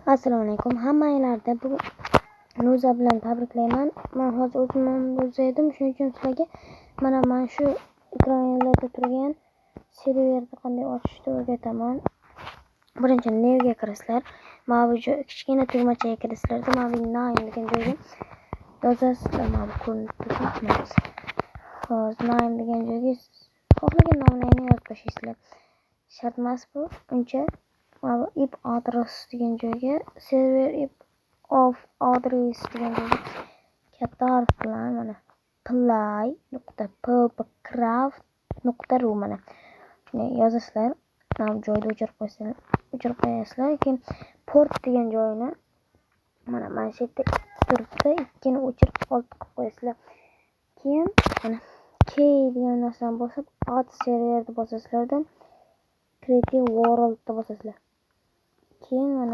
Assalomu alaykum hammanglarni bugun Nuza bilan tabriklayman. Men hozir o'zim Nuza edim, shuning uchun sizlarga mana shu ekranlarda turgan serverni qanday ochishni o'rgataman. Birinchi newga kirasizlar. Mana bu kichkina tugmachaga kirasizlar. Mana bu name degan joyga yozasizlar. Mana bu ko'rinib turibdi. Hozir name degan joyga xohlagan nomlarini yozib tashlaysizlar. Shart emas bu. Uncha ip address degan joyga server ip of address degan joyga katta harf bilan mana play.ppcraft.ru mana shuni yozasizlar. Mana bu joyda o'chirib qo'yasizlar. Keyin port degan joyini mana shu yerda turibdi. Ikkini o'chirib olib qilib qo'yasizlar. Keyin mana K degan narsani bosib add serverni bosasizlar. Creative World deb bosasizlar. Keyin mana